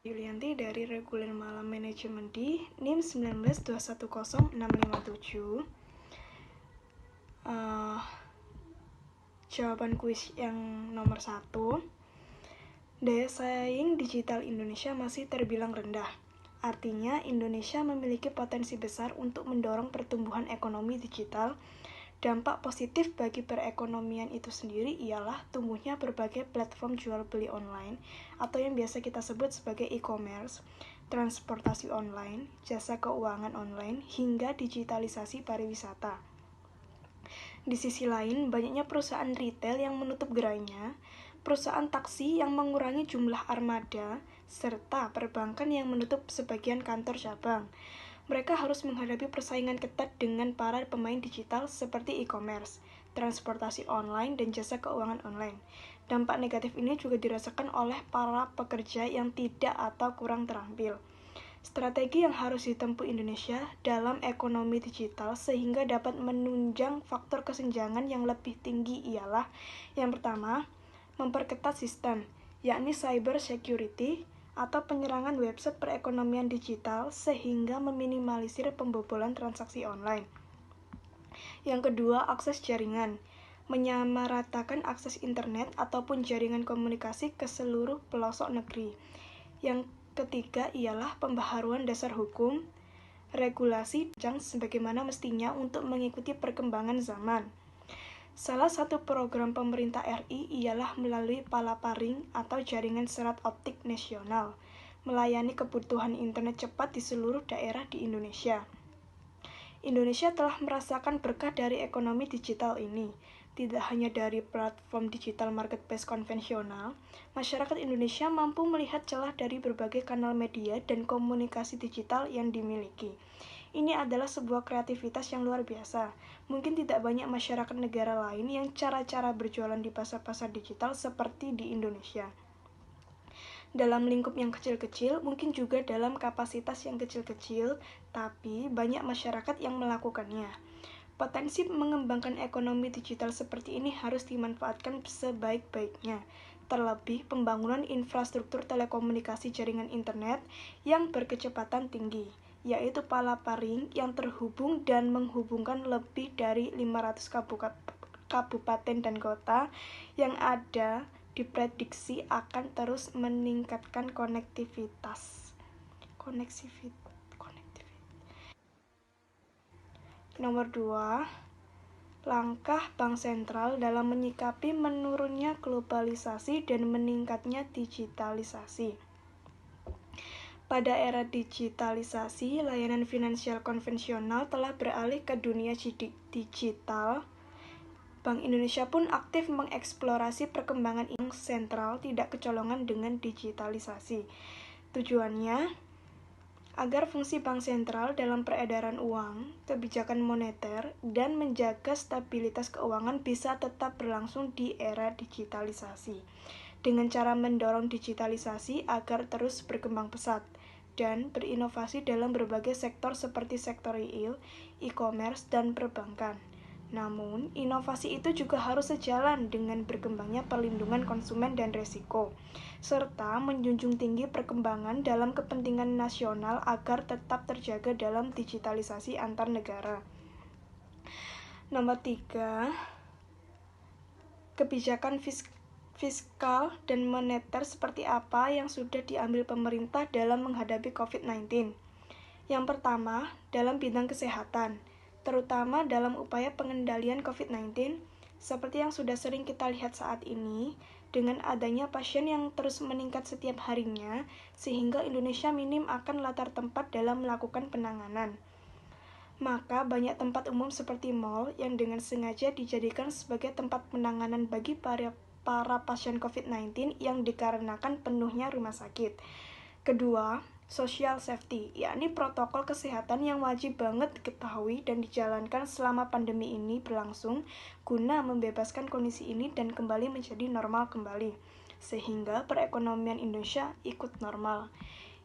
Yulianti dari Reguler Malam Manajemen di NIM 192106557. Jawaban kuis yang nomor 1. Daya saing digital Indonesia masih terbilang rendah. Artinya, Indonesia memiliki potensi besar untuk mendorong pertumbuhan ekonomi digital. Dampak positif bagi perekonomian itu sendiri ialah tumbuhnya berbagai platform jual beli online atau yang biasa kita sebut sebagai e-commerce, transportasi online, jasa keuangan online, hingga digitalisasi pariwisata. Di sisi lain, banyaknya perusahaan retail yang menutup gerainya, perusahaan taksi yang mengurangi jumlah armada, serta perbankan yang menutup sebagian kantor cabang. Mereka harus menghadapi persaingan ketat dengan para pemain digital seperti e-commerce, transportasi online, dan jasa keuangan online. Dampak negatif ini juga dirasakan oleh para pekerja yang tidak atau kurang terampil. Strategi yang harus ditempuh Indonesia dalam ekonomi digital sehingga dapat menunjang faktor kesenjangan yang lebih tinggi ialah yang pertama, memperketat sistem, yakni cyber security, atau penyerangan website perekonomian digital sehingga meminimalisir pembobolan transaksi online. Yang kedua, akses jaringan, menyamaratakan akses internet ataupun jaringan komunikasi ke seluruh pelosok negeri. Yang ketiga ialah pembaharuan dasar hukum, regulasi sebagaimana mestinya untuk mengikuti perkembangan zaman. Salah satu program pemerintah RI ialah melalui Palaparing atau Jaringan Serat Optik Nasional, melayani kebutuhan internet cepat di seluruh daerah di Indonesia. Indonesia telah merasakan berkah dari ekonomi digital ini. Tidak hanya dari platform digital marketplace konvensional, masyarakat Indonesia mampu melihat celah dari berbagai kanal media dan komunikasi digital yang dimiliki. Ini adalah sebuah kreativitas yang luar biasa. Mungkin tidak banyak masyarakat negara lain yang cara-cara berjualan di pasar-pasar digital seperti di Indonesia. Dalam lingkup yang kecil-kecil, mungkin juga dalam kapasitas yang kecil-kecil, tapi banyak masyarakat yang melakukannya. Potensi mengembangkan ekonomi digital seperti ini harus dimanfaatkan sebaik-baiknya. Terlebih, pembangunan infrastruktur telekomunikasi jaringan internet yang berkecepatan tinggi, yaitu Palaparing yang terhubung dan menghubungkan lebih dari 500 kabupaten dan kota yang ada diprediksi akan terus meningkatkan konektivitas. Nomor 2, langkah Bank Sentral dalam menyikapi menurunnya globalisasi dan meningkatnya digitalisasi. Pada era digitalisasi, layanan finansial konvensional telah beralih ke dunia digital. Bank Indonesia pun aktif mengeksplorasi perkembangan bank sentral tidak kecolongan dengan digitalisasi. Tujuannya agar fungsi bank sentral dalam peredaran uang, kebijakan moneter, dan menjaga stabilitas keuangan bisa tetap berlangsung di era digitalisasi. Dengan cara mendorong digitalisasi agar terus berkembang pesat dan berinovasi dalam berbagai sektor seperti sektor real, e-commerce, dan perbankan. Namun, inovasi itu juga harus sejalan dengan berkembangnya perlindungan konsumen dan risiko, serta menjunjung tinggi perkembangan dalam kepentingan nasional agar tetap terjaga dalam digitalisasi antar negara. Nomor 3, kebijakan fiskal dan moneter seperti apa yang sudah diambil pemerintah dalam menghadapi COVID-19. Yang pertama, dalam bidang kesehatan, terutama dalam upaya pengendalian COVID-19, seperti yang sudah sering kita lihat saat ini, dengan adanya pasien yang terus meningkat setiap harinya, sehingga Indonesia minim akan latar tempat dalam melakukan penanganan. Maka banyak tempat umum seperti mal yang dengan sengaja dijadikan sebagai tempat penanganan bagi para pasien COVID-19 yang dikarenakan penuhnya rumah sakit. Kedua, social safety, yakni protokol kesehatan yang wajib banget diketahui dan dijalankan selama pandemi ini berlangsung guna membebaskan kondisi ini dan kembali menjadi normal kembali, sehingga perekonomian Indonesia ikut normal.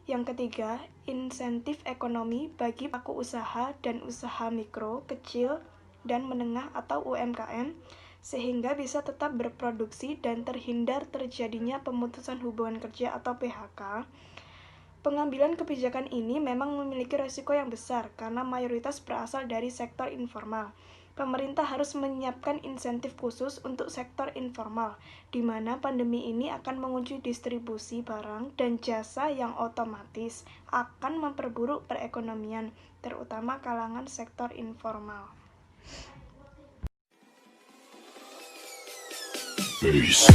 Yang ketiga, insentif ekonomi bagi pelaku usaha dan usaha mikro, kecil, dan menengah atau UMKM, sehingga bisa tetap berproduksi dan terhindar terjadinya pemutusan hubungan kerja atau PHK. Pengambilan kebijakan ini memang memiliki risiko yang besar karena mayoritas berasal dari sektor informal. Pemerintah harus menyiapkan insentif khusus untuk sektor informal, di mana pandemi ini akan mengunci distribusi barang dan jasa yang otomatis akan memperburuk perekonomian, terutama kalangan sektor informal. Peace.